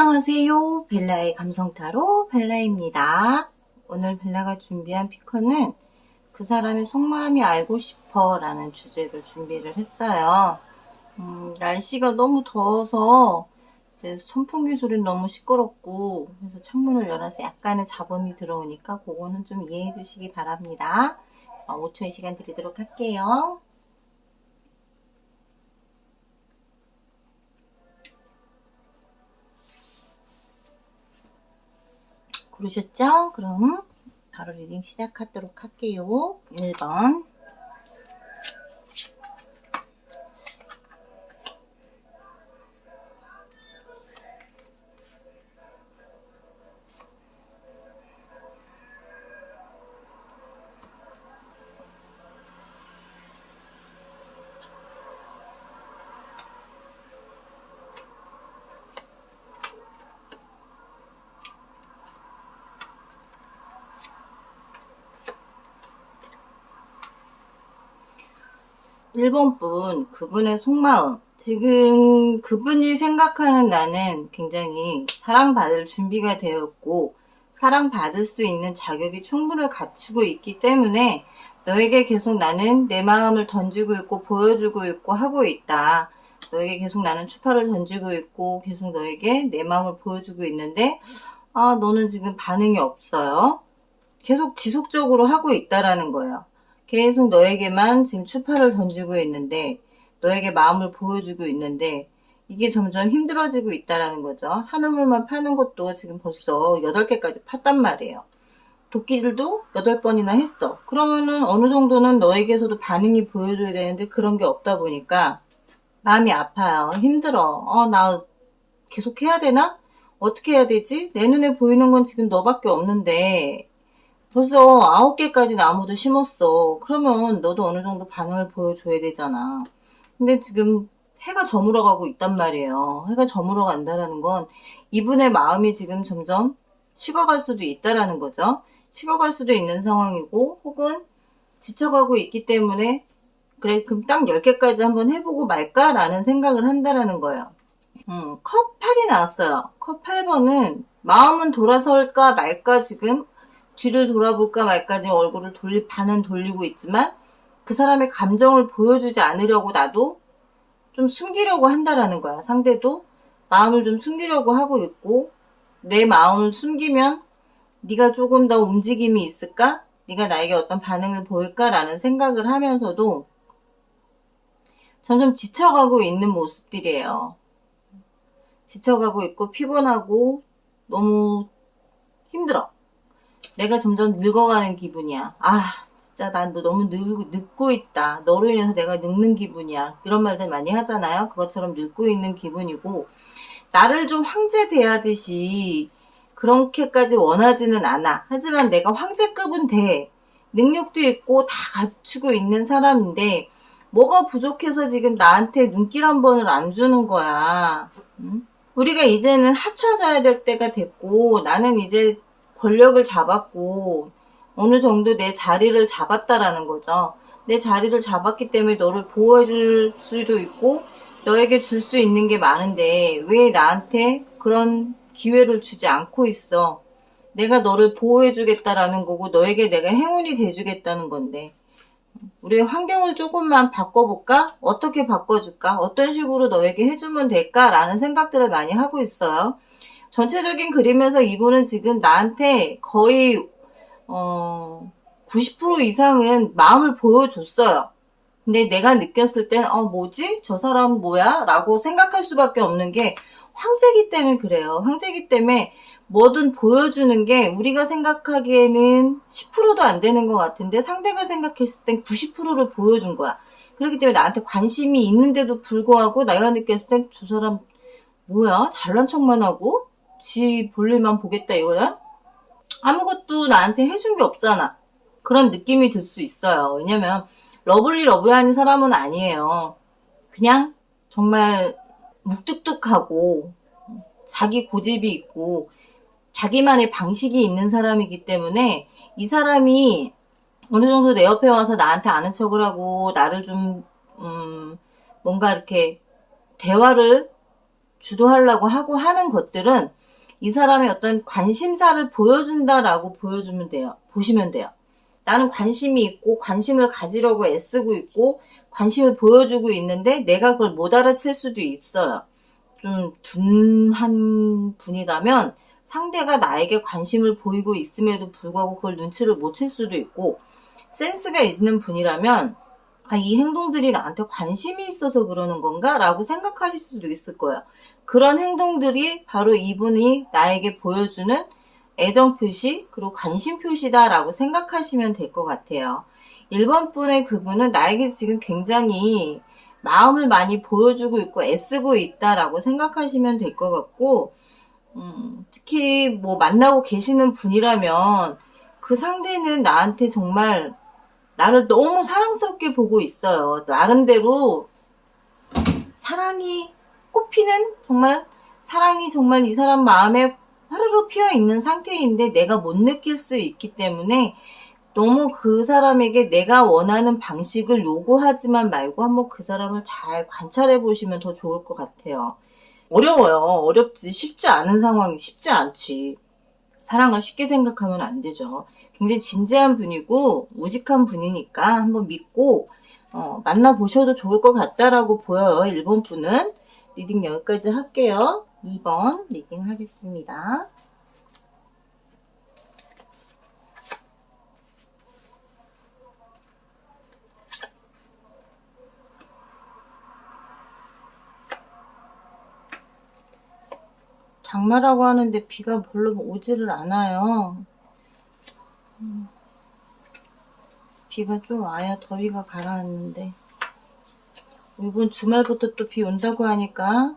안녕하세요. 벨라의 감성타로 벨라입니다. 오늘 벨라가 준비한 피커는 그 사람의 속마음이 알고 싶어 라는 주제로 준비를 했어요. 날씨가 너무 더워서 이제 선풍기 소리는 너무 시끄럽고 그래서 창문을 열어서 약간의 잡음이 들어오니까 그거는 좀 이해해 주시기 바랍니다. 5초의 시간 드리도록 할게요. 고르셨죠? 그럼 바로 리딩 시작하도록 할게요. 1번 1번 분, 그분의 속마음. 지금 그분이 생각하는 나는 굉장히 사랑받을 준비가 되었고 사랑받을 수 있는 자격이 충분히 갖추고 있기 때문에 너에게 계속 나는 내 마음을 던지고 있고 보여주고 있고 하고 있다. 너에게 계속 나는 추파를 던지고 있고 계속 너에게 내 마음을 보여주고 있는데 너는 지금 반응이 없어요. 계속 지속적으로 하고 있다라는 거예요. 계속 너에게만 지금 추파를 던지고 있는데 너에게 마음을 보여주고 있는데 이게 점점 힘들어지고 있다라는 거죠. 한 우물만 파는 것도 지금 벌써 8개까지 팠단 말이에요. 도끼질도 8번이나 했어. 그러면은 어느 정도는 너에게서도 반응이 보여줘야 되는데 그런 게 없다 보니까 마음이 아파요. 힘들어. 나 계속 해야 되나? 어떻게 해야 되지? 내 눈에 보이는 건 지금 너밖에 없는데 벌써 9개까지 나무도 심었어. 그러면 너도 어느 정도 반응을 보여줘야 되잖아. 근데 지금 해가 저물어가고 있단 말이에요. 해가 저물어 간다라는 건 이분의 마음이 지금 점점 식어갈 수도 있다라는 거죠. 식어갈 수도 있는 상황이고 혹은 지쳐가고 있기 때문에 그래 그럼 딱 10개까지 한번 해보고 말까라는 생각을 한다라는 거예요. 컵 8이 나왔어요. 컵 8번은 마음은 돌아설까 말까 지금 뒤를 돌아볼까 말까 지금 얼굴을 반은 돌리고 있지만 그 사람의 감정을 보여주지 않으려고 나도 좀 숨기려고 한다라는 거야. 상대도 마음을 좀 숨기려고 하고 있고 내 마음을 숨기면 네가 조금 더 움직임이 있을까? 네가 나에게 어떤 반응을 보일까라는 생각을 하면서도 점점 지쳐가고 있는 모습들이에요. 지쳐가고 있고 피곤하고 너무 힘들어. 내가 점점 늙어가는 기분이야. 진짜 난 너 너무 늙고 있다. 너로 인해서 내가 늙는 기분이야. 이런 말들 많이 하잖아요. 그것처럼 늙고 있는 기분이고 나를 좀 황제 대하듯이 그렇게까지 원하지는 않아. 하지만 내가 황제급은 돼. 능력도 있고 다 갖추고 있는 사람인데 뭐가 부족해서 지금 나한테 눈길 한 번을 안 주는 거야. 응? 우리가 이제는 합쳐져야 될 때가 됐고 나는 이제 권력을 잡았고 어느 정도 내 자리를 잡았다라는 거죠. 내 자리를 잡았기 때문에 너를 보호해줄 수도 있고 너에게 줄 수 있는 게 많은데 왜 나한테 그런 기회를 주지 않고 있어. 내가 너를 보호해주겠다라는 거고 너에게 내가 행운이 돼주겠다는 건데 우리의 환경을 조금만 바꿔볼까? 어떻게 바꿔줄까? 어떤 식으로 너에게 해주면 될까? 라는 생각들을 많이 하고 있어요. 전체적인 그림에서 이분은 지금 나한테 거의 90% 이상은 마음을 보여줬어요. 근데 내가 느꼈을 땐 뭐지? 저 사람 뭐야? 라고 생각할 수밖에 없는 게 황제기 때문에 그래요. 황제기 때문에 뭐든 보여주는 게 우리가 생각하기에는 10%도 안 되는 것 같은데 상대가 생각했을 땐 90%를 보여준 거야. 그렇기 때문에 나한테 관심이 있는데도 불구하고 내가 느꼈을 땐 저 사람 뭐야? 잘난 척만 하고 지 볼일만 보겠다 이거야? 아무것도 나한테 해준 게 없잖아. 그런 느낌이 들 수 있어요. 왜냐면 러블리한 사람은 아니에요. 그냥 정말 묵뚝뚝하고 자기 고집이 있고 자기만의 방식이 있는 사람이기 때문에 이 사람이 어느 정도 내 옆에 와서 나한테 아는 척을 하고 나를 좀 뭔가 이렇게 대화를 주도하려고 하고 하는 것들은 이 사람의 어떤 관심사를 보여준다라고 보시면 돼요. 나는 관심이 있고 관심을 가지려고 애쓰고 있고 관심을 보여주고 있는데 내가 그걸 못 알아챌 수도 있어요. 좀 둔한 분이라면 상대가 나에게 관심을 보이고 있음에도 불구하고 그걸 눈치를 못 챌 수도 있고, 센스가 있는 분이라면 이 행동들이 나한테 관심이 있어서 그러는 건가? 라고 생각하실 수도 있을 거예요. 그런 행동들이 바로 이분이 나에게 보여주는 애정 표시, 그리고 관심 표시다라고 생각하시면 될 것 같아요. 1번 분의 그분은 나에게 지금 굉장히 마음을 많이 보여주고 있고 애쓰고 있다라고 생각하시면 될 것 같고, 특히 뭐 만나고 계시는 분이라면 그 상대는 나한테 정말 나를 너무 사랑스럽게 보고 있어요. 나름대로 사랑이 꽃피는, 정말 사랑이 정말 이 사람 마음에 화르르 피어 있는 상태인데 내가 못 느낄 수 있기 때문에 너무 그 사람에게 내가 원하는 방식을 요구하지만 말고 한번 그 사람을 잘 관찰해 보시면 더 좋을 것 같아요. 어려워요. 어렵지. 쉽지 않은 상황이 쉽지 않지. 사랑을 쉽게 생각하면 안 되죠. 굉장히 진지한 분이고 우직한 분이니까 한번 믿고 만나보셔도 좋을 것 같다라고 보여요. 1번 분은. 리딩 여기까지 할게요. 2번 리딩 하겠습니다. 장마라고 하는데 비가 별로 오지를 않아요. 비가 좀 와야 더위가 가라앉는데 이번 주말부터 또 비 온다고 하니까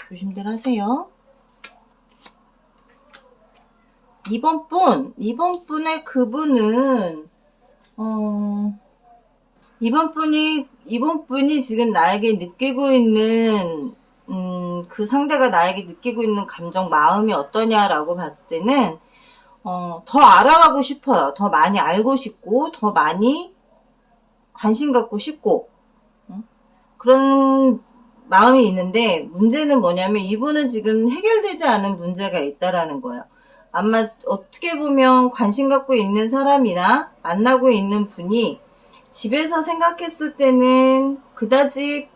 조심들 하세요. 2번 분의 그분은 이번 분이 지금 나에게 느끼고 있는 그 상대가 나에게 느끼고 있는 감정, 마음이 어떠냐라고 봤을 때는 더 알아가고 싶어요. 더 많이 알고 싶고 더 많이 관심 갖고 싶고 그런 마음이 있는데, 문제는 뭐냐면 이분은 지금 해결되지 않은 문제가 있다라는 거예요. 아마 어떻게 보면 관심 갖고 있는 사람이나 만나고 있는 분이 집에서 생각했을 때는 그다지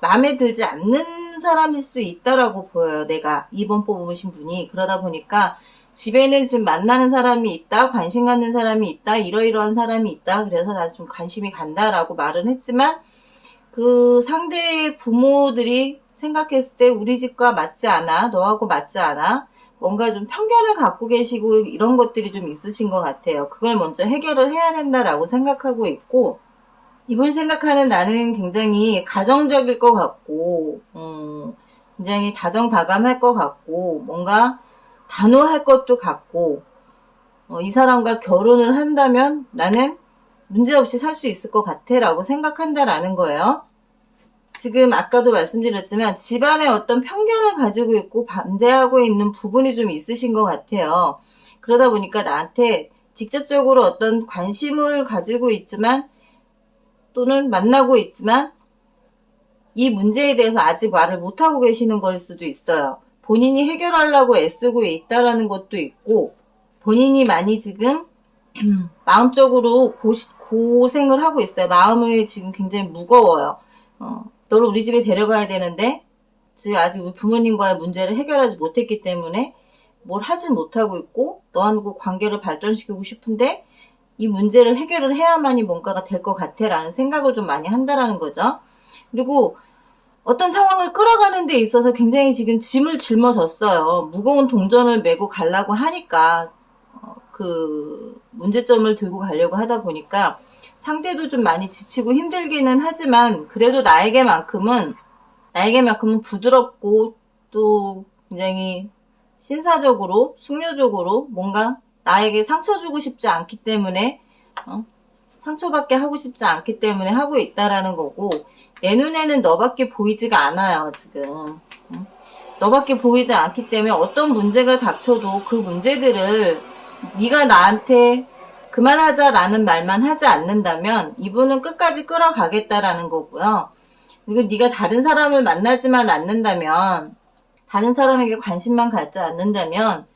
마음에 들지 않는 사람일 수 있다라고 보여요. 내가 2번 뽑으신 분이. 그러다 보니까 집에는 지금 만나는 사람이 있다, 관심 갖는 사람이 있다, 이러이러한 사람이 있다, 그래서 나 좀 관심이 간다라고 말은 했지만 그 상대의 부모들이 생각했을 때 우리 집과 맞지 않아, 너하고 맞지 않아, 뭔가 좀 편견을 갖고 계시고 이런 것들이 좀 있으신 것 같아요. 그걸 먼저 해결을 해야 된다라고 생각하고 있고, 이분이 생각하는 나는 굉장히 가정적일 것 같고 굉장히 다정다감할 것 같고 뭔가 단호할 것도 같고 이 사람과 결혼을 한다면 나는 문제없이 살 수 있을 것 같아 라고 생각한다라는 거예요. 지금 아까도 말씀드렸지만 집안에 어떤 편견을 가지고 있고 반대하고 있는 부분이 좀 있으신 것 같아요. 그러다 보니까 나한테 직접적으로 어떤 관심을 가지고 있지만 또는 만나고 있지만 이 문제에 대해서 아직 말을 못하고 계시는 걸 수도 있어요. 본인이 해결하려고 애쓰고 있다라는 것도 있고 본인이 많이 지금 마음적으로 고생을 하고 있어요. 마음이 지금 굉장히 무거워요. 너를 우리 집에 데려가야 되는데 지금 아직 우리 부모님과의 문제를 해결하지 못했기 때문에 뭘 하진 못하고 있고 너하고 관계를 발전시키고 싶은데 이 문제를 해결을 해야만이 뭔가가 될 것 같아 라는 생각을 좀 많이 한다라는 거죠. 그리고 어떤 상황을 끌어가는 데 있어서 굉장히 지금 짐을 짊어졌어요. 무거운 동전을 메고 가려고 하니까 그 문제점을 들고 가려고 하다 보니까 상대도 좀 많이 지치고 힘들기는 하지만 그래도 나에게만큼은 부드럽고 또 굉장히 신사적으로 숙녀적으로 뭔가 나에게 상처 주고 싶지 않기 때문에 상처받게 하고 싶지 않기 때문에 하고 있다라는 거고 내 눈에는 너밖에 보이지가 않아요. 지금 너밖에 보이지 않기 때문에 어떤 문제가 닥쳐도 그 문제들을 네가 나한테 그만하자라는 말만 하지 않는다면 이분은 끝까지 끌어가겠다라는 거고요. 그리고 네가 다른 사람을 만나지만 않는다면 다른 사람에게 관심만 갖지 않는다면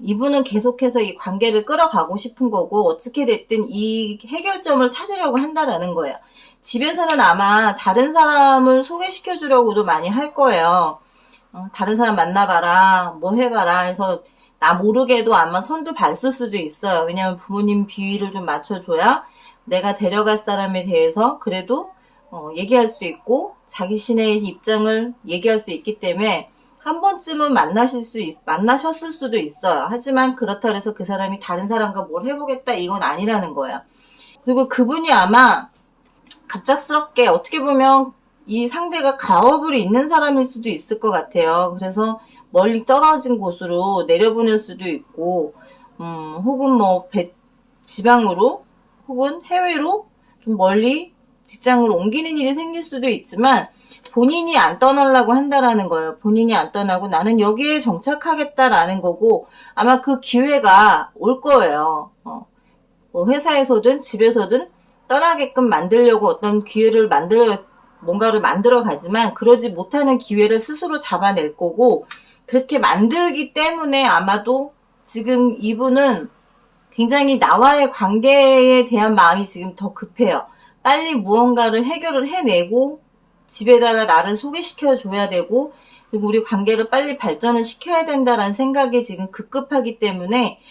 이분은 계속해서 이 관계를 끌어가고 싶은 거고 어떻게 됐든 이 해결점을 찾으려고 한다라는 거예요. 집에서는 아마 다른 사람을 소개시켜 주려고도 많이 할 거예요. 다른 사람 만나봐라, 뭐 해봐라 해서 나 모르게도 아마 선도 봤을 수도 있어요. 왜냐면 부모님 비위를 좀 맞춰줘야 내가 데려갈 사람에 대해서 그래도 얘기할 수 있고 자기 신의 입장을 얘기할 수 있기 때문에 한 번쯤은 만나셨을 수도 있어요. 하지만 그렇다고 해서 그 사람이 다른 사람과 뭘 해보겠다 이건 아니라는 거예요. 그리고 그분이 아마 갑작스럽게 어떻게 보면 이 상대가 가업을이 있는 사람일 수도 있을 것 같아요. 그래서 멀리 떨어진 곳으로 내려보낼 수도 있고, 혹은 뭐 지방으로 혹은 해외로 좀 멀리 직장을 옮기는 일이 생길 수도 있지만 본인이 안 떠나려고 한다라는 거예요. 본인이 안 떠나고 나는 여기에 정착하겠다라는 거고 아마 그 기회가 올 거예요. 뭐 회사에서든 집에서든 떠나게끔 만들려고 어떤 기회를 뭔가를 만들어 가지만 그러지 못하는 기회를 스스로 잡아낼 거고 그렇게 만들기 때문에 아마도 지금 이분은 굉장히 나와의 관계에 대한 마음이 지금 더 급해요. 빨리 무언가를 해결을 해내고 집에다가 나를 소개시켜 줘야 되고 그리고 우리 관계를 빨리 발전을 시켜야 된다라는 생각이 지금 급급하기 때문에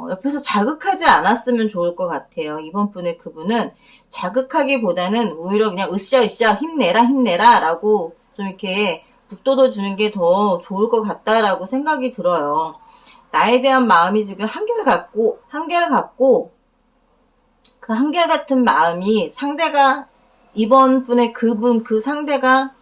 옆에서 자극하지 않았으면 좋을 것 같아요. 이번 분의 그분은 자극하기보다는 오히려 그냥 으쌰으쌰 힘내라 라고 좀 이렇게 북돋워 주는 게 더 좋을 것 같다라고 생각이 들어요. 나에 대한 마음이 지금 한결같고 그 한결같은 마음이 상대가 이번 분의 그 상대가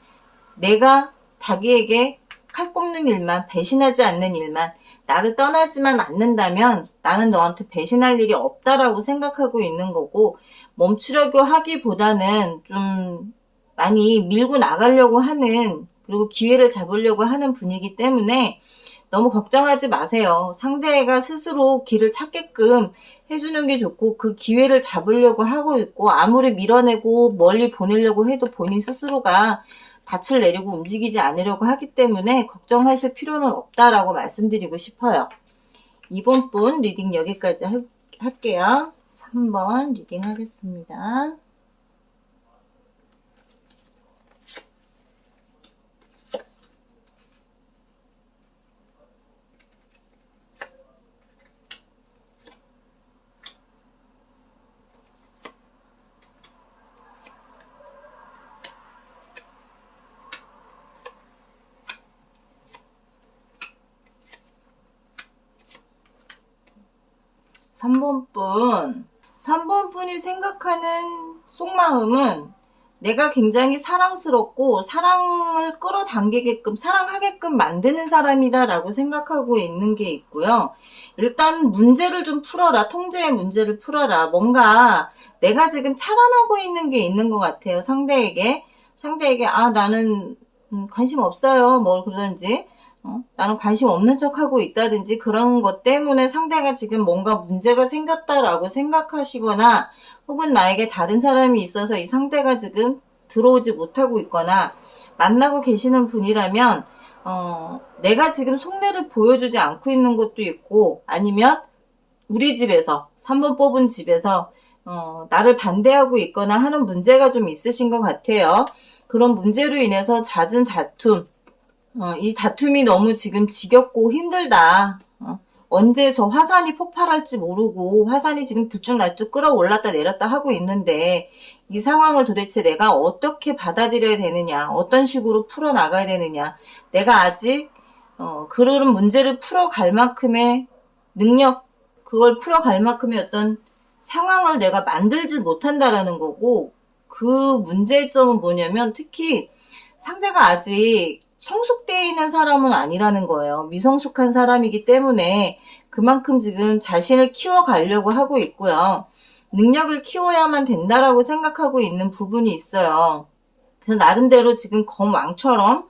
내가 자기에게 칼 꼽는 일만 배신하지 않는 일만 나를 떠나지만 않는다면 나는 너한테 배신할 일이 없다라고 생각하고 있는 거고 멈추려고 하기보다는 좀 많이 밀고 나가려고 하는 그리고 기회를 잡으려고 하는 분이기 때문에 너무 걱정하지 마세요. 상대가 스스로 길을 찾게끔 해주는 게 좋고 그 기회를 잡으려고 하고 있고 아무리 밀어내고 멀리 보내려고 해도 본인 스스로가 닻을 내리고 움직이지 않으려고 하기 때문에 걱정하실 필요는 없다라고 말씀드리고 싶어요. 이번 분 리딩 여기까지 할게요. 3번 리딩 하겠습니다. 3번 분이 생각하는 속마음은 내가 굉장히 사랑스럽고 사랑을 끌어당기게끔 사랑하게끔 만드는 사람이다라고 생각하고 있는 게 있고요. 일단 문제를 좀 풀어라. 통제의 문제를 풀어라. 뭔가 내가 지금 차단하고 있는 게 있는 것 같아요. 상대에게 나는 관심 없어요. 뭐 그러든지 나는 관심 없는 척하고 있다든지 그런 것 때문에 상대가 지금 뭔가 문제가 생겼다라고 생각하시거나 혹은 나에게 다른 사람이 있어서 이 상대가 지금 들어오지 못하고 있거나 만나고 계시는 분이라면 내가 지금 속내를 보여주지 않고 있는 것도 있고 아니면 우리 집에서 3번 뽑은 집에서 나를 반대하고 있거나 하는 문제가 좀 있으신 것 같아요. 그런 문제로 인해서 잦은 다툼 이 다툼이 너무 지금 지겹고 힘들다. 언제 저 화산이 폭발할지 모르고 화산이 지금 들쭉날쭉 끌어올랐다 내렸다 하고 있는데 이 상황을 도대체 내가 어떻게 받아들여야 되느냐, 어떤 식으로 풀어나가야 되느냐, 내가 아직 그런 문제를 풀어갈 만큼의 능력, 그걸 풀어갈 만큼의 어떤 상황을 내가 만들지 못한다라는 거고 그 문제점은 뭐냐면 특히 상대가 아직 성숙되어 있는 사람은 아니라는 거예요. 미성숙한 사람이기 때문에 그만큼 지금 자신을 키워가려고 하고 있고요. 능력을 키워야만 된다라고 생각하고 있는 부분이 있어요. 그래서 나름대로 지금 검왕처럼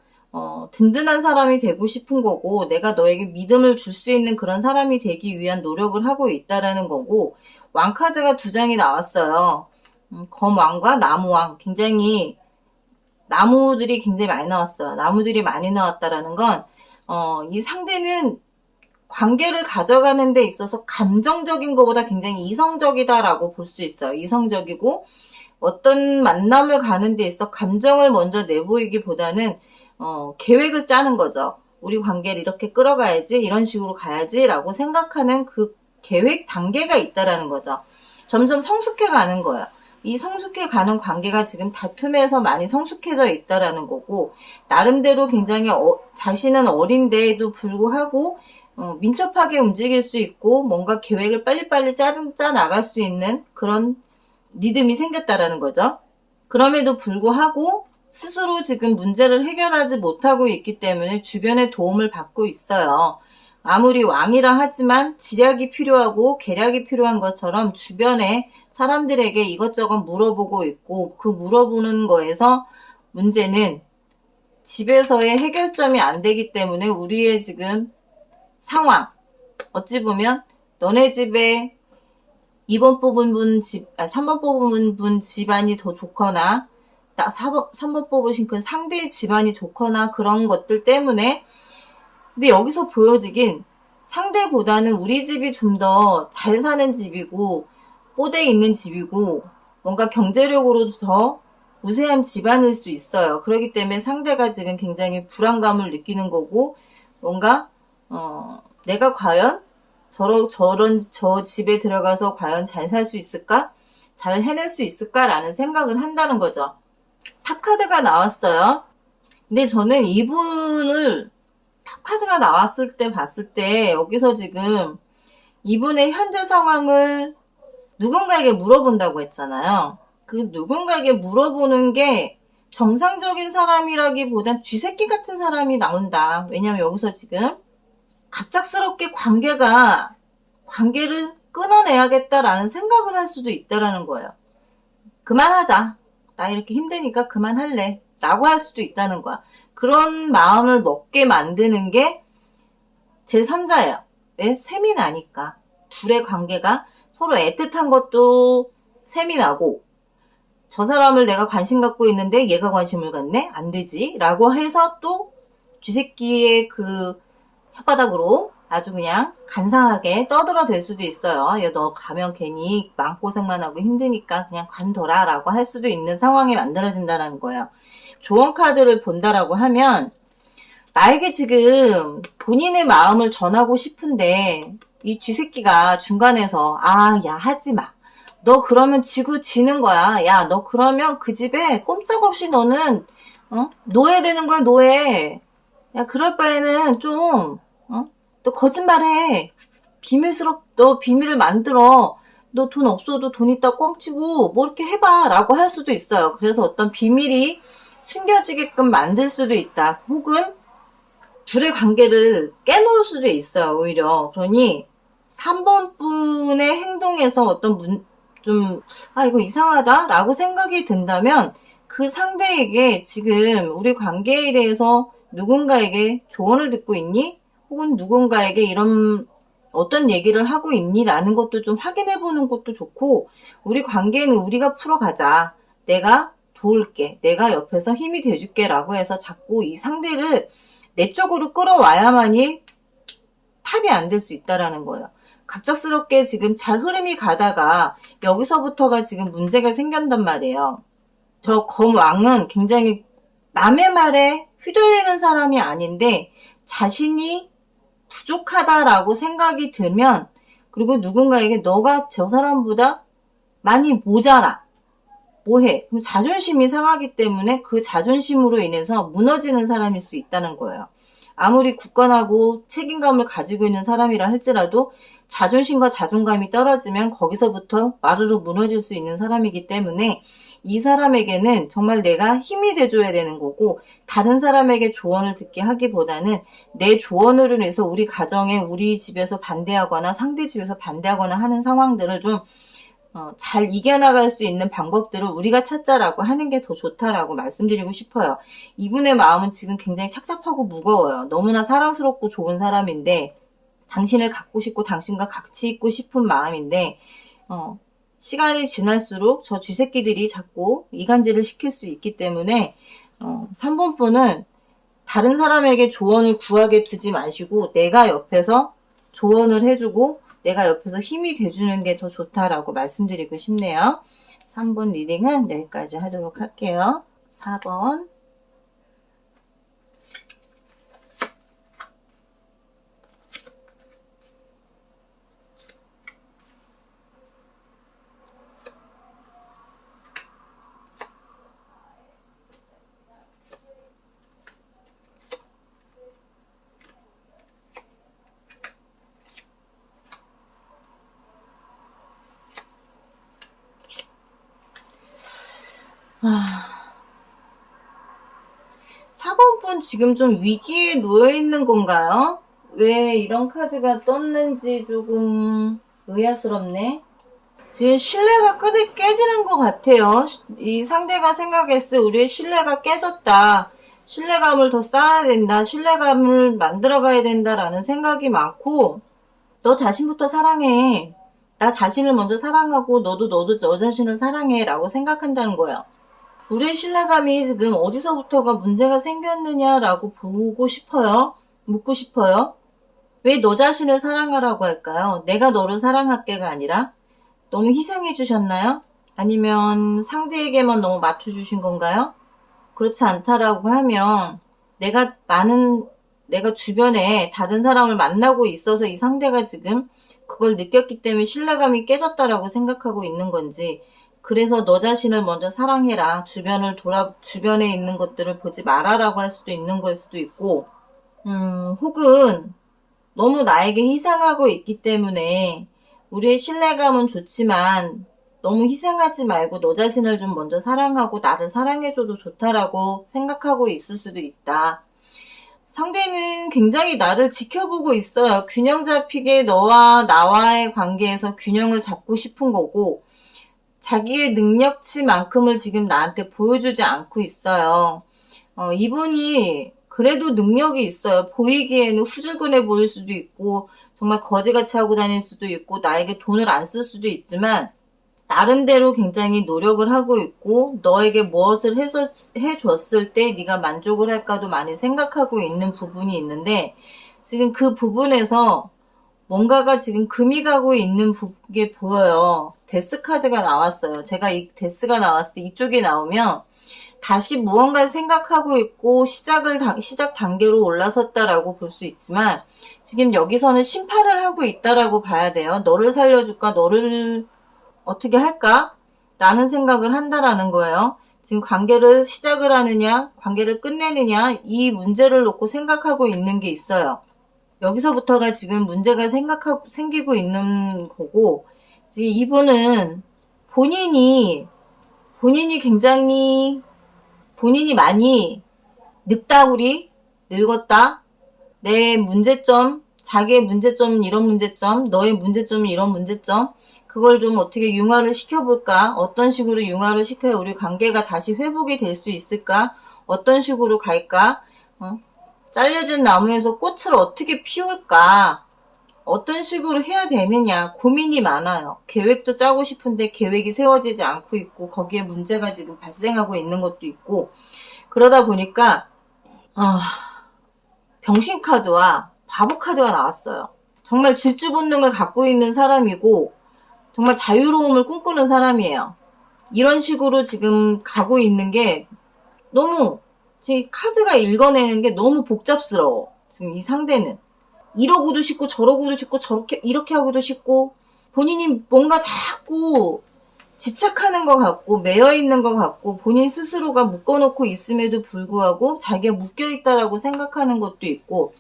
든든한 사람이 되고 싶은 거고 내가 너에게 믿음을 줄 수 있는 그런 사람이 되기 위한 노력을 하고 있다라는 거고 왕카드가 2장이 나왔어요. 검왕과 나무왕 굉장히 나무들이 굉장히 많이 나왔어요. 나무들이 많이 나왔다라는 건 이 상대는 관계를 가져가는 데 있어서 감정적인 것보다 굉장히 이성적이다라고 볼 수 있어요. 이성적이고 어떤 만남을 가는 데 있어 감정을 먼저 내보이기보다는 계획을 짜는 거죠. 우리 관계를 이렇게 끌어가야지, 이런 식으로 가야지라고 생각하는 그 계획 단계가 있다라는 거죠. 점점 성숙해 가는 거예요. 이 성숙해 가는 관계가 지금 다툼에서 많이 성숙해져 있다라는 거고, 나름대로 굉장히 자신은 어린데에도 불구하고 민첩하게 움직일 수 있고 뭔가 계획을 빨리빨리 짜 나갈 수 있는 그런 리듬이 생겼다라는 거죠. 그럼에도 불구하고 스스로 지금 문제를 해결하지 못하고 있기 때문에 주변의 도움을 받고 있어요. 아무리 왕이라 하지만 지략이 필요하고 계략이 필요한 것처럼 주변에 사람들에게 이것저것 물어보고 있고, 그 물어보는 거에서 문제는 집에서의 해결점이 안 되기 때문에 우리의 지금 상황, 어찌 보면 너네 집에 2번 뽑은 분 3번 뽑은 분 집안이 더 좋거나 3번 뽑으신 그 상대의 집안이 좋거나 그런 것들 때문에, 근데 여기서 보여지긴 상대보다는 우리 집이 좀 더 잘 사는 집이고 뽀대 있는 집이고 뭔가 경제력으로도 더 우세한 집안일 수 있어요. 그렇기 때문에 상대가 지금 굉장히 불안감을 느끼는 거고, 뭔가 내가 과연 저 집에 들어가서 과연 잘 살 수 있을까? 잘 해낼 수 있을까라는 생각을 한다는 거죠. 탑카드가 나왔어요. 근데 저는 이분을 탑카드가 나왔을 때 봤을 때 여기서 지금 이분의 현재 상황을 누군가에게 물어본다고 했잖아요. 그 누군가에게 물어보는 게 정상적인 사람이라기보단 쥐새끼 같은 사람이 나온다. 왜냐면 여기서 지금 갑작스럽게 관계를 끊어내야겠다라는 생각을 할 수도 있다라는 거예요. 그만하자. 나 이렇게 힘드니까 그만할래. 라고 할 수도 있다는 거야. 그런 마음을 먹게 만드는 게 제3자예요. 왜? 셈이 나니까. 둘의 관계가 서로 애틋한 것도 셈이 나고, 저 사람을 내가 관심 갖고 있는데 얘가 관심을 갖네? 안 되지. 라고 해서 또 쥐새끼의 그 혓바닥으로 아주 그냥 간사하게 떠들어댈 수도 있어요. 야, 너 가면 괜히 마음고생만 하고 힘드니까 그냥 관둬라 라고 할 수도 있는 상황이 만들어진다는 거예요. 조언 카드를 본다라고 하면 나에게 지금 본인의 마음을 전하고 싶은데 이 쥐새끼가 중간에서 야 하지마. 너 그러면 지는 거야. 야, 너 그러면 그 집에 꼼짝없이 너는 노예되는 거야, 노예. 야, 그럴 바에는 좀 너 거짓말해. 너 비밀을 만들어. 너 돈 없어도 돈 있다 뻥치고 뭐 이렇게 해봐 라고 할 수도 있어요. 그래서 어떤 비밀이 숨겨지게끔 만들 수도 있다. 혹은 둘의 관계를 깨놓을 수도 있어요. 오히려. 그러니 3번 분의 행동에서 어떤 이거 이상하다 라고 생각이 든다면 그 상대에게 지금 우리 관계에 대해서 누군가에게 조언을 듣고 있니? 혹은 누군가에게 이런 어떤 얘기를 하고 있니? 라는 것도 좀 확인해 보는 것도 좋고, 우리 관계는 우리가 풀어가자. 내가 도울게. 내가 옆에서 힘이 돼줄게. 라고 해서 자꾸 이 상대를 내 쪽으로 끌어와야만이 탑이 안 될 수 있다라는 거예요. 갑작스럽게 지금 잘 흐름이 가다가 여기서부터가 지금 문제가 생긴단 말이에요. 저 검왕은 굉장히 남의 말에 휘둘리는 사람이 아닌데 자신이 부족하다라고 생각이 들면, 그리고 누군가에게 너가 저 사람보다 많이 모자라. 뭐해? 그럼 자존심이 상하기 때문에 그 자존심으로 인해서 무너지는 사람일 수 있다는 거예요. 아무리 굳건하고 책임감을 가지고 있는 사람이라 할지라도 자존심과 자존감이 떨어지면 거기서부터 마르르 무너질 수 있는 사람이기 때문에 이 사람에게는 정말 내가 힘이 돼줘야 되는 거고, 다른 사람에게 조언을 듣게 하기보다는 내 조언으로 인해서 우리 가정에 우리 집에서 반대하거나 상대 집에서 반대하거나 하는 상황들을 좀 잘 이겨나갈 수 있는 방법들을 우리가 찾자라고 하는 게 더 좋다라고 말씀드리고 싶어요. 이분의 마음은 지금 굉장히 착잡하고 무거워요. 너무나 사랑스럽고 좋은 사람인데, 당신을 갖고 싶고 당신과 같이 있고 싶은 마음인데 시간이 지날수록 저 쥐새끼들이 자꾸 이간질을 시킬 수 있기 때문에 3번 분은 다른 사람에게 조언을 구하게 두지 마시고 내가 옆에서 조언을 해주고 내가 옆에서 힘이 돼주는 게 더 좋다라고 말씀드리고 싶네요. 3번 리딩은 여기까지 하도록 할게요. 4번. 아, 4번 분 지금 좀 위기에 놓여 있는 건가요? 왜 이런 카드가 떴는지 조금 의아스럽네. 지금 신뢰가 깨지는 것 같아요. 이 상대가 생각했을 때 우리의 신뢰가 깨졌다. 신뢰감을 더 쌓아야 된다. 신뢰감을 만들어가야 된다라는 생각이 많고, 너 자신부터 사랑해. 나 자신을 먼저 사랑하고 너도 너 자신을 사랑해 라고 생각한다는 거예요. 우리의 신뢰감이 지금 어디서부터가 문제가 생겼느냐라고 보고 싶어요. 묻고 싶어요. 왜 너 자신을 사랑하라고 할까요? 내가 너를 사랑할게가 아니라 너무 희생해 주셨나요? 아니면 상대에게만 너무 맞춰주신 건가요? 그렇지 않다라고 하면 내가 주변에 다른 사람을 만나고 있어서 이 상대가 지금 그걸 느꼈기 때문에 신뢰감이 깨졌다라고 생각하고 있는 건지, 그래서 너 자신을 먼저 사랑해라. 주변에 있는 것들을 보지 마라라고 할 수도 있는 걸 수도 있고, 혹은 너무 나에게 희생하고 있기 때문에 우리의 신뢰감은 좋지만 너무 희생하지 말고 너 자신을 좀 먼저 사랑하고 나를 사랑해줘도 좋다라고 생각하고 있을 수도 있다. 상대는 굉장히 나를 지켜보고 있어요. 균형 잡히게 너와 나와의 관계에서 균형을 잡고 싶은 거고, 자기의 능력치만큼을 지금 나한테 보여주지 않고 있어요. 이분이 그래도 능력이 있어요. 보이기에는 후줄근해 보일 수도 있고 정말 거지같이 하고 다닐 수도 있고 나에게 돈을 안 쓸 수도 있지만 나름대로 굉장히 노력을 하고 있고 너에게 무엇을 해줬을 때 네가 만족을 할까도 많이 생각하고 있는 부분이 있는데, 지금 그 부분에서 뭔가가 지금 금이 가고 있는 게 보여요. 데스 카드가 나왔어요. 제가 이 데스가 나왔을 때 이쪽이 나오면 다시 무언가를 생각하고 있고 시작 단계로 올라섰다라고 볼 수 있지만, 지금 여기서는 심판을 하고 있다라고 봐야 돼요. 너를 살려줄까? 너를 어떻게 할까? 라는 생각을 한다라는 거예요. 지금 관계를 시작을 하느냐, 관계를 끝내느냐, 이 문제를 놓고 생각하고 있는 게 있어요. 여기서부터가 지금 문제가 생기고 있는 거고, 지금 이분은 본인이 많이 늙었다. 내 문제점, 자기의 문제점은 이런 문제점, 너의 문제점은 이런 문제점, 그걸 좀 어떻게 융화를 시켜볼까? 어떤 식으로 융화를 시켜야 우리 관계가 다시 회복이 될 수 있을까? 어떤 식으로 갈까? 잘려진 나무에서 꽃을 어떻게 피울까? 어떤 식으로 해야 되느냐 고민이 많아요. 계획도 짜고 싶은데 계획이 세워지지 않고 있고 거기에 문제가 지금 발생하고 있는 것도 있고, 그러다 보니까 병신 카드와 바보 카드가 나왔어요. 정말 질주 본능을 갖고 있는 사람이고 정말 자유로움을 꿈꾸는 사람이에요. 이런 식으로 지금 가고 있는 게 너무, 지금 카드가 읽어내는 게 너무 복잡스러워. 지금 이 상대는 이러고도 싶고 저러고도 싶고 이렇게 하고도 싶고, 본인이 뭔가 자꾸 집착하는 것 같고 매여 있는 것 같고 본인 스스로가 묶어놓고 있음에도 불구하고 자기가 묶여있다라고 생각하는 것도 있고,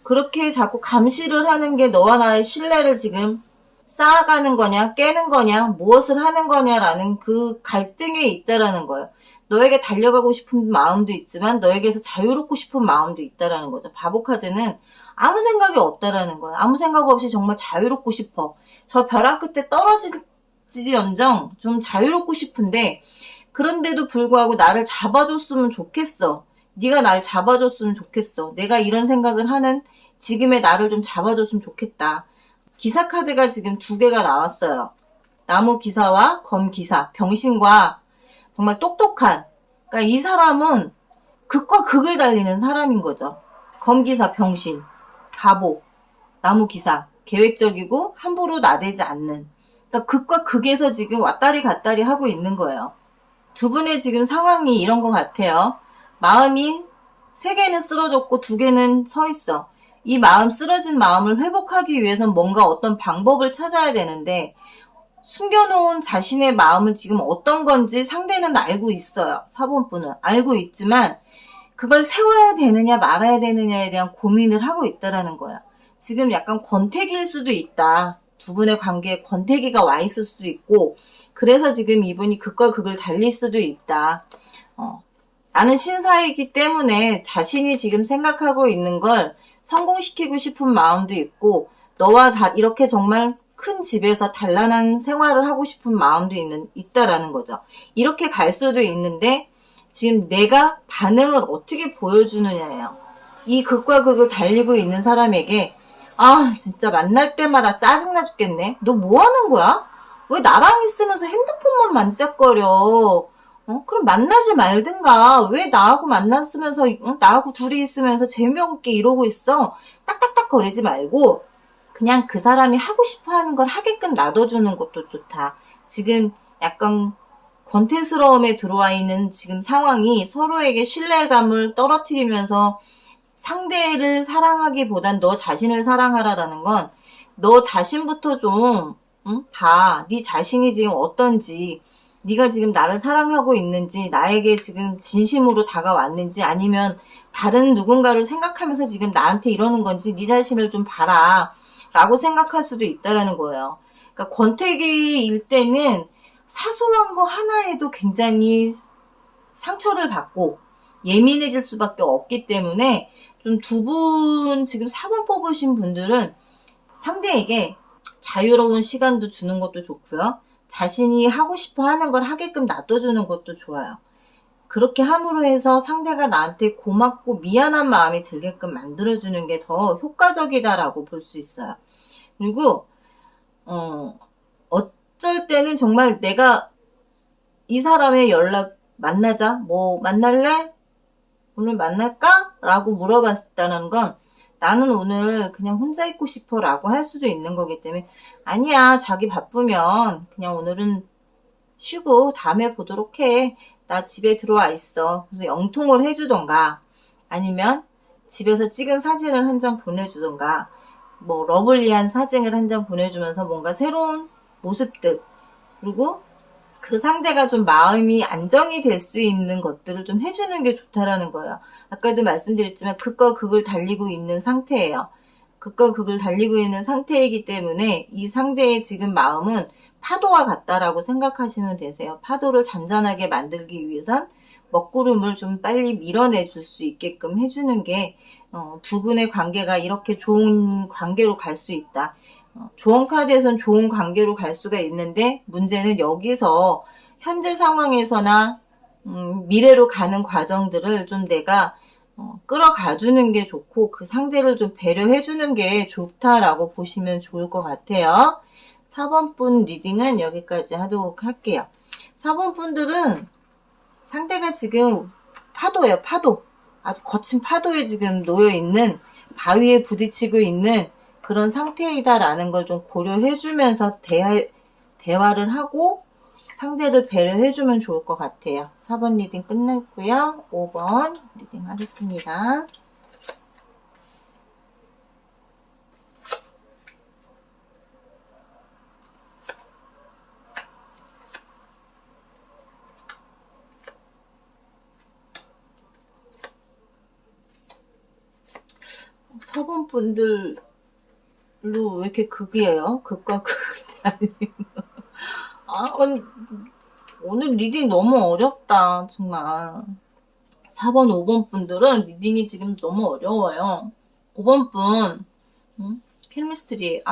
그렇게 자꾸 감시를 하는 게 너와 나의 신뢰를 지금 쌓아가는 거냐 깨는 거냐 무엇을 하는 거냐라는 그 갈등에 있다라는 거예요. 너에게 달려가고 싶은 마음도 있지만 너에게서 자유롭고 싶은 마음도 있다라는 거죠. 바보 카드는 아무 생각이 없다라는 거예요. 아무 생각 없이 정말 자유롭고 싶어. 저 벼랑 끝에 떨어질지언정 좀 자유롭고 싶은데, 그런데도 불구하고 나를 잡아줬으면 좋겠어. 네가 날 잡아줬으면 좋겠어. 내가 이런 생각을 하는 지금의 나를 좀 잡아줬으면 좋겠다. 기사 카드가 지금 2개가 나왔어요. 나무 기사와 검 기사. 병신과 정말 똑똑한. 그러니까 이 사람은 극과 극을 달리는 사람인 거죠. 검기사, 병신, 바보, 나무기사, 계획적이고 함부로 나대지 않는. 그러니까 극과 극에서 지금 왔다리 갔다리 하고 있는 거예요. 두 분의 지금 상황이 이런 것 같아요. 마음이 세 개는 쓰러졌고 두 개는 서 있어. 이 마음, 쓰러진 마음을 회복하기 위해선 뭔가 어떤 방법을 찾아야 되는데, 숨겨놓은 자신의 마음은 지금 어떤 건지 상대는 알고 있어요. 4번분은 알고 있지만 그걸 세워야 되느냐 말아야 되느냐에 대한 고민을 하고 있다라는 거야. 지금 약간 권태기일 수도 있다. 두 분의 관계에 권태기가 와 있을 수도 있고, 그래서 지금 이분이 극과 극을 달릴 수도 있다. 나는 신사이기 때문에 자신이 지금 생각하고 있는 걸 성공시키고 싶은 마음도 있고, 너와 다 이렇게 정말 큰 집에서 단란한 생활을 하고 싶은 마음도 있다라는 거죠. 이렇게 갈 수도 있는데 지금 내가 반응을 어떻게 보여주느냐예요. 이 극과 극을 달리고 있는 사람에게 진짜 만날 때마다 짜증나 죽겠네. 너 뭐 하는 거야? 왜 나랑 있으면서 핸드폰만 만지작거려? 그럼 만나지 말든가. 왜 나하고 만났으면서, 나하고 둘이 있으면서 재미없게 이러고 있어? 딱딱딱 거리지 말고 그냥 그 사람이 하고 싶어 하는 걸 하게끔 놔둬주는 것도 좋다. 지금 약간 권태스러움에 들어와 있는 지금 상황이 서로에게 신뢰감을 떨어뜨리면서 상대를 사랑하기보단 너 자신을 사랑하라라는 건 너 자신부터 좀 봐. 네 자신이 지금 어떤지, 네가 지금 나를 사랑하고 있는지, 나에게 지금 진심으로 다가왔는지, 아니면 다른 누군가를 생각하면서 지금 나한테 이러는 건지 네 자신을 좀 봐라 라고 생각할 수도 있다라는 거예요. 그러니까 권태기일 때는 사소한 거 하나에도 굉장히 상처를 받고 예민해질 수밖에 없기 때문에 좀 두 분 지금 4번 뽑으신 분들은 상대에게 자유로운 시간도 주는 것도 좋고요. 자신이 하고 싶어 하는 걸 하게끔 놔둬주는 것도 좋아요. 그렇게 함으로 해서 상대가 나한테 고맙고 미안한 마음이 들게끔 만들어주는 게 더 효과적이다라고 볼 수 있어요. 그리고 어쩔 때는 정말 내가 이 사람의 연락 만나자, 뭐 만날래? 오늘 만날까? 라고 물어봤다는 건 나는 오늘 그냥 혼자 있고 싶어 라고 할 수도 있는 거기 때문에 아니야, 자기 바쁘면 그냥 오늘은 쉬고 다음에 보도록 해. 나 집에 들어와 있어. 그래서 영통을 해주던가 아니면 집에서 찍은 사진을 한 장 보내주던가 뭐 러블리한 사진을 한 장 보내주면서 뭔가 새로운 모습들, 그리고 그 상대가 좀 마음이 안정이 될 수 있는 것들을 좀 해주는 게 좋다라는 거예요. 아까도 말씀드렸지만 극과 극을 달리고 있는 상태예요. 극과 극을 달리고 있는 상태이기 때문에 이 상대의 지금 마음은 파도와 같다라고 생각하시면 되세요. 파도를 잔잔하게 만들기 위해선 먹구름을 좀 빨리 밀어내 줄 수 있게끔 해주는 게 두 분의 관계가 이렇게 좋은 관계로 갈 수 있다. 조언 카드에선 좋은 관계로 갈 수가 있는데 문제는 여기서 현재 상황에서나 미래로 가는 과정들을 좀 내가 끌어가주는 게 좋고 그 상대를 좀 배려해주는 게 좋다라고 보시면 좋을 것 같아요. 4번 분 리딩은 여기까지 하도록 할게요. 4번 분들은 상대가 지금 파도예요. 파도. 아주 거친 파도에 지금 놓여있는, 바위에 부딪히고 있는 그런 상태이다라는 걸 좀 고려해주면서 대화를 하고 상대를 배려해주면 좋을 것 같아요. 4번 리딩 끝냈고요. 5번 리딩 하겠습니다. 사번 분들로 왜 이렇게 극이에요? 극과 극이 아니에요. 오늘 리딩 너무 어렵다, 정말. 4번, 5번 분들은 리딩이 지금 너무 어려워요. 5번 분, 필미스트리,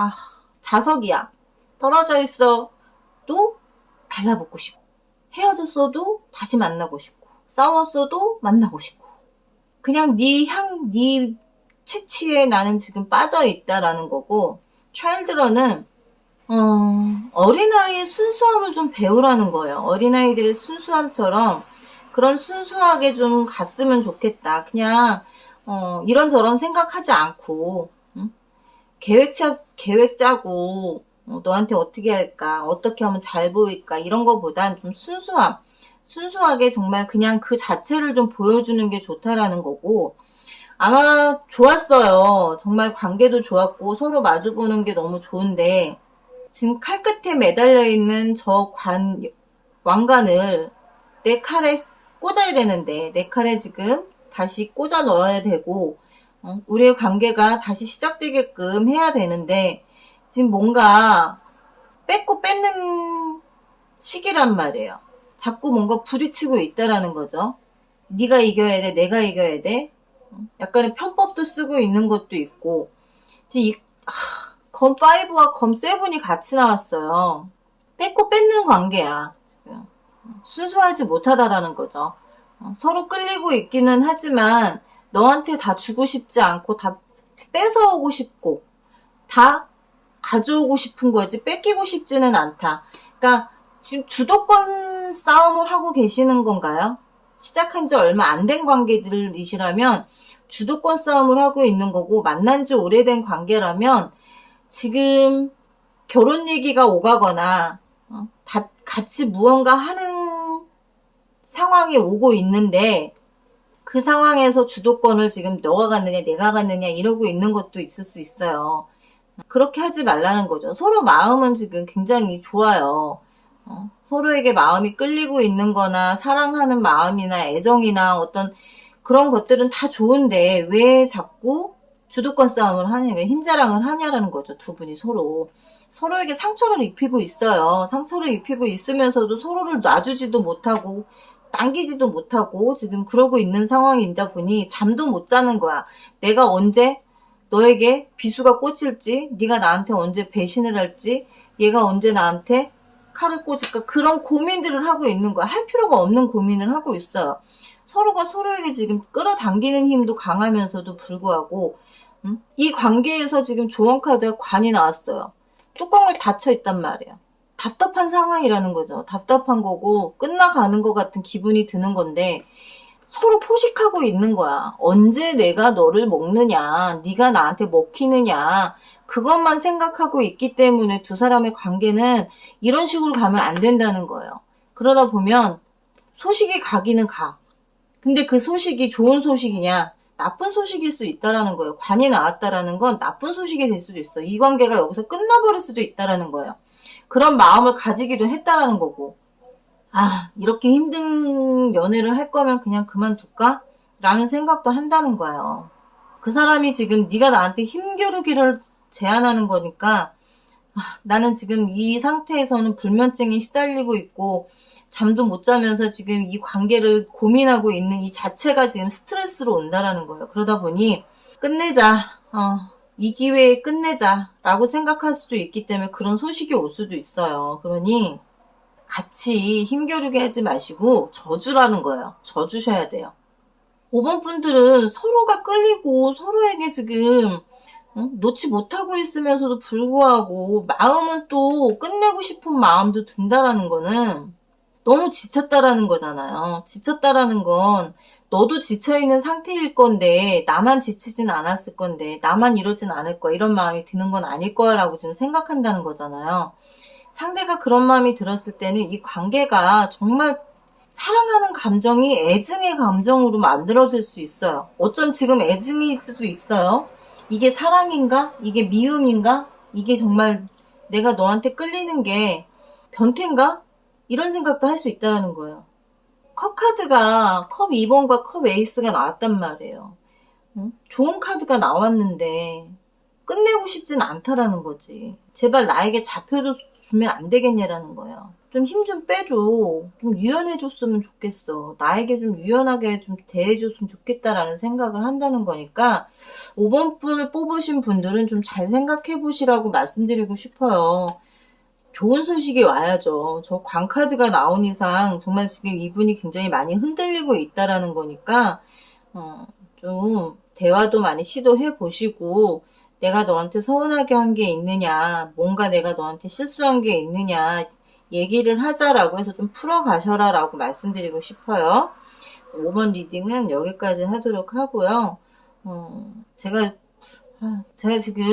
자석이야. 떨어져 있어도 달라붙고 싶고, 헤어졌어도 다시 만나고 싶고, 싸웠어도 만나고 싶고, 그냥 네 채취에 나는 지금 빠져 있다라는 거고, 차일드런은 어린아이의 순수함을 좀 배우라는 거예요. 어린아이들의 순수함처럼 그런 순수하게 좀 갔으면 좋겠다. 그냥 이런저런 생각하지 않고 응? 계획 짜고 너한테 어떻게 할까, 어떻게 하면 잘 보일까 이런 거보단 좀 순수하게 정말 그냥 그 자체를 좀 보여주는 게 좋다라는 거고, 아마 좋았어요. 정말 관계도 좋았고 서로 마주보는 게 너무 좋은데 지금 칼끝에 매달려 있는 왕관을 내 칼에 꽂아야 되는데 내 칼에 지금 다시 꽂아 넣어야 되고 우리의 관계가 다시 시작되게끔 해야 되는데 지금 뭔가 뺏고 뺏는 시기란 말이에요. 자꾸 뭔가 부딪히고 있다라는 거죠. 네가 이겨야 돼, 내가 이겨야 돼. 약간의 편법도 쓰고 있는 것도 있고 지금 검5와 검7이 같이 나왔어요. 뺏고 뺏는 관계야 지금. 순수하지 못하다라는 거죠. 서로 끌리고 있기는 하지만 너한테 다 주고 싶지 않고 다 뺏어오고 싶고 다 가져오고 싶은 거지 뺏기고 싶지는 않다. 그러니까 지금 주도권 싸움을 하고 계시는 건가요? 시작한 지 얼마 안 된 관계들이시라면 주도권 싸움을 하고 있는 거고, 만난 지 오래된 관계라면 지금 결혼 얘기가 오가거나 같이 무언가 하는 상황이 오고 있는데 그 상황에서 주도권을 지금 너가 갖느냐 내가 갖느냐 이러고 있는 것도 있을 수 있어요. 그렇게 하지 말라는 거죠. 서로 마음은 지금 굉장히 좋아요. 서로에게 마음이 끌리고 있는 거나 사랑하는 마음이나 애정이나 어떤 그런 것들은 다 좋은데 왜 자꾸 주도권 싸움을 하냐, 흰자랑을 하냐라는 거죠. 두 분이 서로에게 상처를 입히고 있어요. 상처를 입히고 있으면서도 서로를 놔주지도 못하고 당기지도 못하고 지금 그러고 있는 상황이다 보니 잠도 못 자는 거야. 내가 언제 너에게 비수가 꽂힐지, 네가 나한테 언제 배신을 할지, 얘가 언제 나한테 칼을 꽂을까, 그런 고민들을 하고 있는 거야. 할 필요가 없는 고민을 하고 있어요. 서로가 서로에게 지금 끌어당기는 힘도 강하면서도 불구하고 이 관계에서 지금 조언카드가 관이 나왔어요. 뚜껑을 닫혀 있단 말이에요. 답답한 상황이라는 거죠. 답답한 거고 끝나가는 것 같은 기분이 드는 건데 서로 포식하고 있는 거야. 언제 내가 너를 먹느냐, 네가 나한테 먹히느냐, 그것만 생각하고 있기 때문에 두 사람의 관계는 이런 식으로 가면 안 된다는 거예요. 그러다 보면 소식이 가기는 가. 근데 그 소식이 좋은 소식이냐, 나쁜 소식일 수 있다라는 거예요. 관이 나왔다라는 건 나쁜 소식이 될 수도 있어. 이 관계가 여기서 끝나버릴 수도 있다라는 거예요. 그런 마음을 가지기도 했다라는 거고, 이렇게 힘든 연애를 할 거면 그냥 그만둘까? 라는 생각도 한다는 거예요. 그 사람이 지금 네가 나한테 힘겨루기를 제안하는 거니까 나는 지금 이 상태에서는 불면증에 시달리고 있고 잠도 못 자면서 지금 이 관계를 고민하고 있는 이 자체가 지금 스트레스로 온다라는 거예요. 그러다 보니 끝내자. 이 기회에 끝내자 라고 생각할 수도 있기 때문에 그런 소식이 올 수도 있어요. 그러니 같이 힘겨루게 하지 마시고 저주라는 거예요. 저주셔야 돼요. 5번 분들은 서로가 끌리고 서로에게 지금 놓지 못하고 있으면서도 불구하고 마음은 또 끝내고 싶은 마음도 든다라는 거는 너무 지쳤다라는 거잖아요. 지쳤다라는 건 너도 지쳐있는 상태일 건데 나만 지치진 않았을 건데 나만 이러진 않을 거야 이런 마음이 드는 건 아닐 거야 라고 지금 생각한다는 거잖아요. 상대가 그런 마음이 들었을 때는 이 관계가 정말 사랑하는 감정이 애증의 감정으로 만들어질 수 있어요. 어쩜 지금 애증일 수도 있어요. 이게 사랑인가? 이게 미움인가? 이게 정말 내가 너한테 끌리는 게 변태인가? 이런 생각도 할 수 있다는 거예요. 컵 카드가 컵 2번과 컵 에이스가 나왔단 말이에요. 좋은 카드가 나왔는데 끝내고 싶진 않다라는 거지. 제발 나에게 잡혀주면 안 되겠냐라는 거예요. 좀 힘 좀 빼줘. 좀 유연해줬으면 좋겠어. 나에게 좀 유연하게 좀 대해줬으면 좋겠다라는 생각을 한다는 거니까 5번 분을 뽑으신 분들은 좀 잘 생각해 보시라고 말씀드리고 싶어요. 좋은 소식이 와야죠. 저 광카드가 나온 이상 정말 지금 이분이 굉장히 많이 흔들리고 있다라는 거니까 좀 대화도 많이 시도해 보시고 내가 너한테 서운하게 한 게 있느냐, 뭔가 내가 너한테 실수한 게 있느냐 얘기를 하자라고 해서 좀 풀어가셔라 라고 말씀드리고 싶어요. 5번 리딩은 여기까지 하도록 하고요. 제가 지금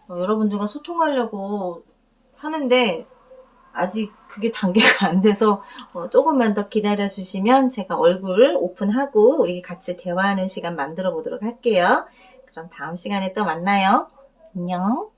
여러분들과 소통하려고 하는데 아직 그게 단계가 안 돼서 조금만 더 기다려 주시면 제가 얼굴 오픈하고 우리 같이 대화하는 시간 만들어 보도록 할게요. 그럼 다음 시간에 또 만나요. 안녕.